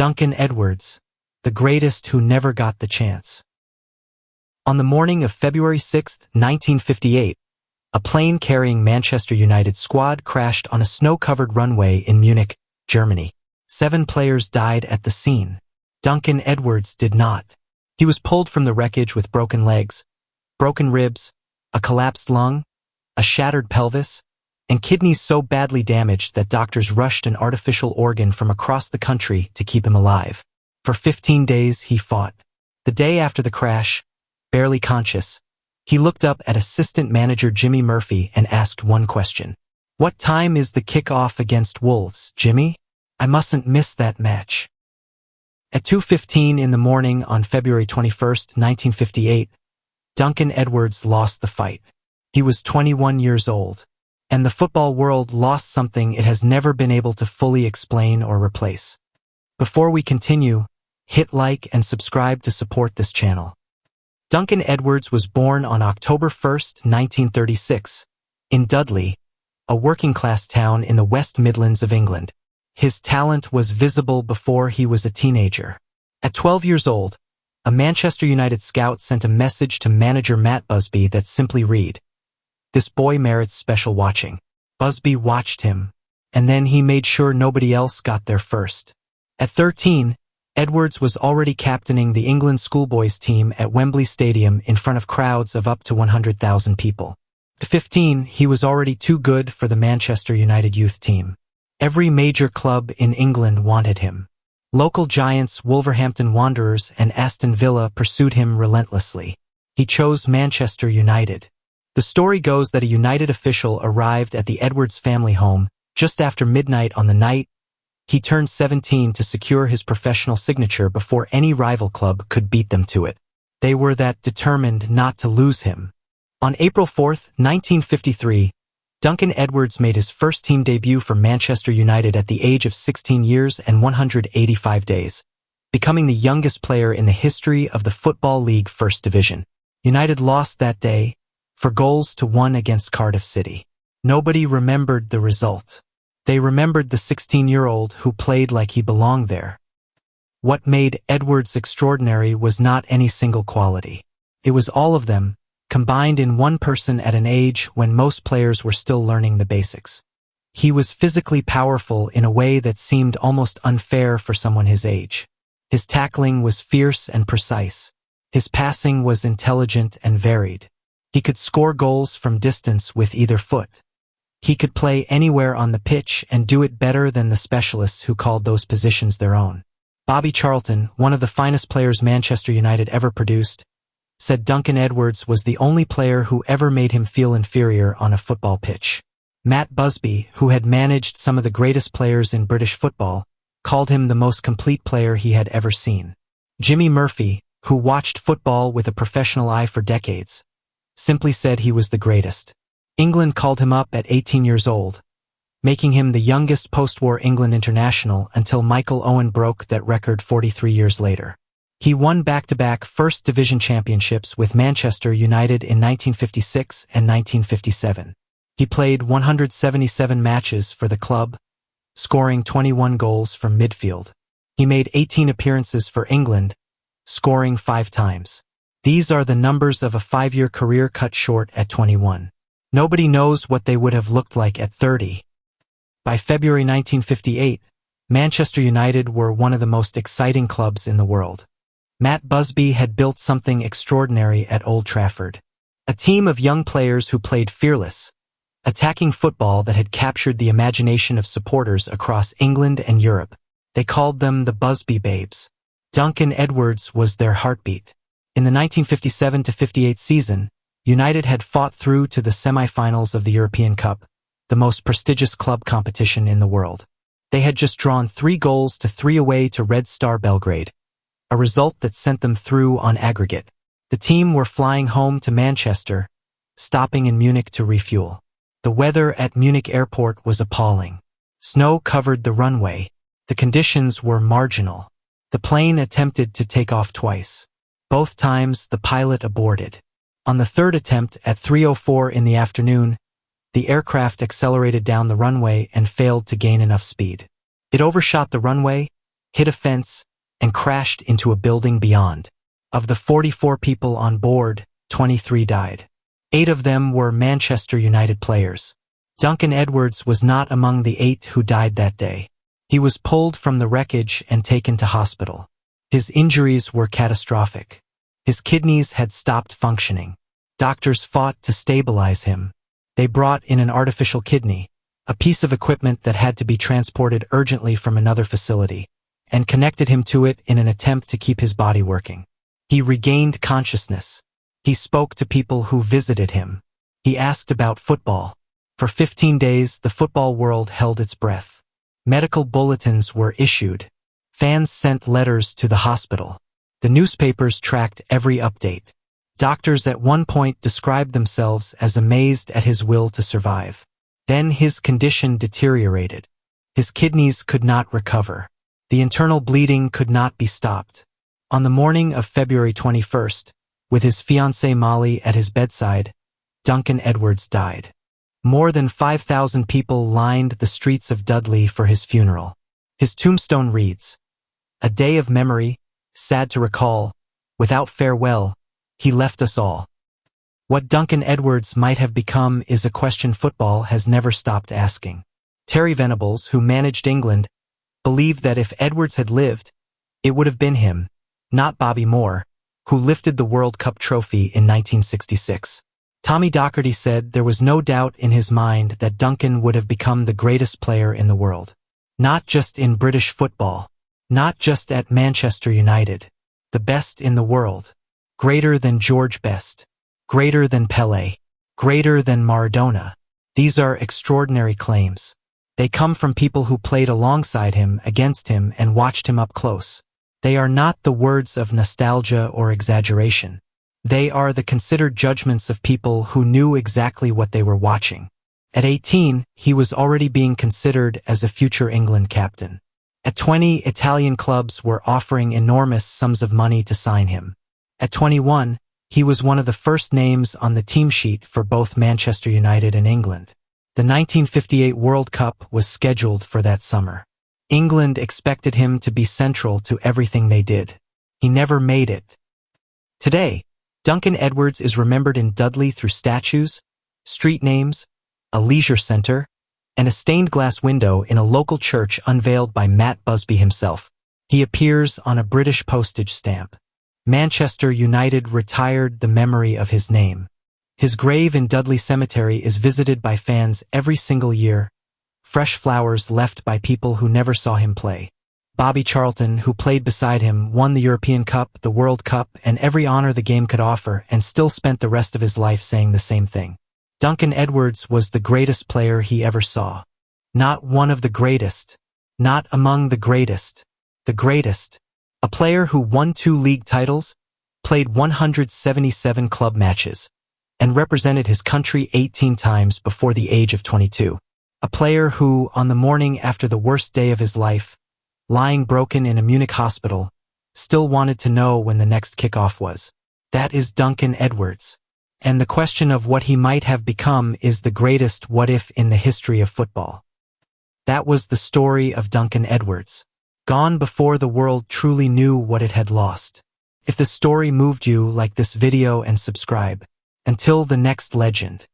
Duncan Edwards, the greatest who never got the chance. On the morning of February 6, 1958, a plane carrying Manchester United squad crashed on a snow-covered runway in Munich, Germany. 7 players died at the scene. Duncan Edwards did not. He was pulled from the wreckage with broken legs, broken ribs, a collapsed lung, a shattered pelvis, and kidneys so badly damaged that doctors rushed an artificial organ from across the country to keep him alive. For 15 days he fought. The day after the crash, barely conscious, he looked up at assistant manager Jimmy Murphy and asked one question. "What time is the kick-off against Wolves, Jimmy? I mustn't miss that match." At 2:15 in the morning on February 21, 1958, Duncan Edwards lost the fight. He was 21 years old, and the football world lost something it has never been able to fully explain or replace. Before we continue, hit like and subscribe to support this channel. Duncan Edwards was born on October 1, 1936, in Dudley, a working-class town in the West Midlands of England. His talent was visible before he was a teenager. At 12 years old, a Manchester United scout sent a message to manager Matt Busby that simply read, "This boy merits special watching." Busby watched him, and then he made sure nobody else got there first. At 13, Edwards was already captaining the England schoolboys team at Wembley Stadium in front of crowds of up to 100,000 people. At 15, he was already too good for the Manchester United youth team. Every major club in England wanted him. Local giants Wolverhampton Wanderers and Aston Villa pursued him relentlessly. He chose Manchester United. The story goes that a United official arrived at the Edwards family home just after midnight on the night he turned 17 to secure his professional signature before any rival club could beat them to it. They were that determined not to lose him. On April 4, 1953, Duncan Edwards made his first team debut for Manchester United at the age of 16 years and 185 days, becoming the youngest player in the history of the Football League First Division. United lost that day, 4-1 against Cardiff City. Nobody remembered the result. They remembered the 16-year-old who played like he belonged there. What made Edwards extraordinary was not any single quality. It was all of them, combined in one person at an age when most players were still learning the basics. He was physically powerful in a way that seemed almost unfair for someone his age. His tackling was fierce and precise. His passing was intelligent and varied. He could score goals from distance with either foot. He could play anywhere on the pitch and do it better than the specialists who called those positions their own. Bobby Charlton, one of the finest players Manchester United ever produced, said Duncan Edwards was the only player who ever made him feel inferior on a football pitch. Matt Busby, who had managed some of the greatest players in British football, called him the most complete player he had ever seen. Jimmy Murphy, who watched football with a professional eye for decades, simply said he was the greatest. England called him up at 18 years old, making him the youngest post-war England international until Michael Owen broke that record 43 years later. He won back-to-back First Division championships with Manchester United in 1956 and 1957. He played 177 matches for the club, scoring 21 goals from midfield. He made 18 appearances for England, scoring 5 times. These are the numbers of a 5-year career cut short at 21. Nobody knows what they would have looked like at 30. By February 1958, Manchester United were one of the most exciting clubs in the world. Matt Busby had built something extraordinary at Old Trafford. A team of young players who played fearless, attacking football that had captured the imagination of supporters across England and Europe. They called them the Busby Babes. Duncan Edwards was their heartbeat. In the 1957-58 season, United had fought through to the semi-finals of the European Cup, the most prestigious club competition in the world. They had just drawn 3-3 away to Red Star Belgrade, a result that sent them through on aggregate. The team were flying home to Manchester, stopping in Munich to refuel. The weather at Munich airport was appalling. Snow covered the runway. The conditions were marginal. The plane attempted to take off twice. Both times the pilot aborted. On the third attempt at 3:04 in the afternoon, the aircraft accelerated down the runway and failed to gain enough speed. It overshot the runway, hit a fence, and crashed into a building beyond. Of the 44 people on board, 23 died. 8 of them were Manchester United players. Duncan Edwards was not among the 8 who died that day. He was pulled from the wreckage and taken to hospital. His injuries were catastrophic. His kidneys had stopped functioning. Doctors fought to stabilize him. They brought in an artificial kidney, a piece of equipment that had to be transported urgently from another facility, and connected him to it in an attempt to keep his body working. He regained consciousness. He spoke to people who visited him. He asked about football. For 15 days, the football world held its breath. Medical bulletins were issued. Fans sent letters to the hospital. The newspapers tracked every update. Doctors at one point described themselves as amazed at his will to survive. Then his condition deteriorated. His kidneys could not recover. The internal bleeding could not be stopped. On the morning of February 21st, with his fiancée Molly at his bedside, Duncan Edwards died. More than 5,000 people lined the streets of Dudley for his funeral. His tombstone reads, "A day of memory, sad to recall, without farewell, he left us all." What Duncan Edwards might have become is a question football has never stopped asking. Terry Venables, who managed England, believed that if Edwards had lived, it would have been him, not Bobby Moore, who lifted the World Cup trophy in 1966. Tommy Docherty said there was no doubt in his mind that Duncan would have become the greatest player in the world. Not just in British football, not just at Manchester United, the best in the world. Greater than George Best, greater than Pelé, greater than Maradona. These are extraordinary claims. They come from people who played alongside him, against him, and watched him up close. They are not the words of nostalgia or exaggeration. They are the considered judgments of people who knew exactly what they were watching. At 18, he was already being considered as a future England captain. At 20, Italian clubs were offering enormous sums of money to sign him. At 21, he was one of the first names on the team sheet for both Manchester United and England. The 1958 World Cup was scheduled for that summer. England expected him to be central to everything they did. He never made it. Today, Duncan Edwards is remembered in Dudley through statues, street names, a leisure center, and a stained glass window in a local church unveiled by Matt Busby himself. He appears on a British postage stamp. Manchester United retired the memory of his name. His grave in Dudley Cemetery is visited by fans every single year, fresh flowers left by people who never saw him play. Bobby Charlton, who played beside him, won the European Cup, the World Cup, and every honor the game could offer, and still spent the rest of his life saying the same thing. Duncan Edwards was the greatest player he ever saw. Not one of the greatest. Not among the greatest. The greatest. A player who won 2 league titles, played 177 club matches, and represented his country 18 times before the age of 22. A player who, on the morning after the worst day of his life, lying broken in a Munich hospital, still wanted to know when the next kickoff was. That is Duncan Edwards. And the question of what he might have become is the greatest what if in the history of football. That was the story of Duncan Edwards. Gone before the world truly knew what it had lost. If the story moved you, like this video and subscribe. Until the next legend.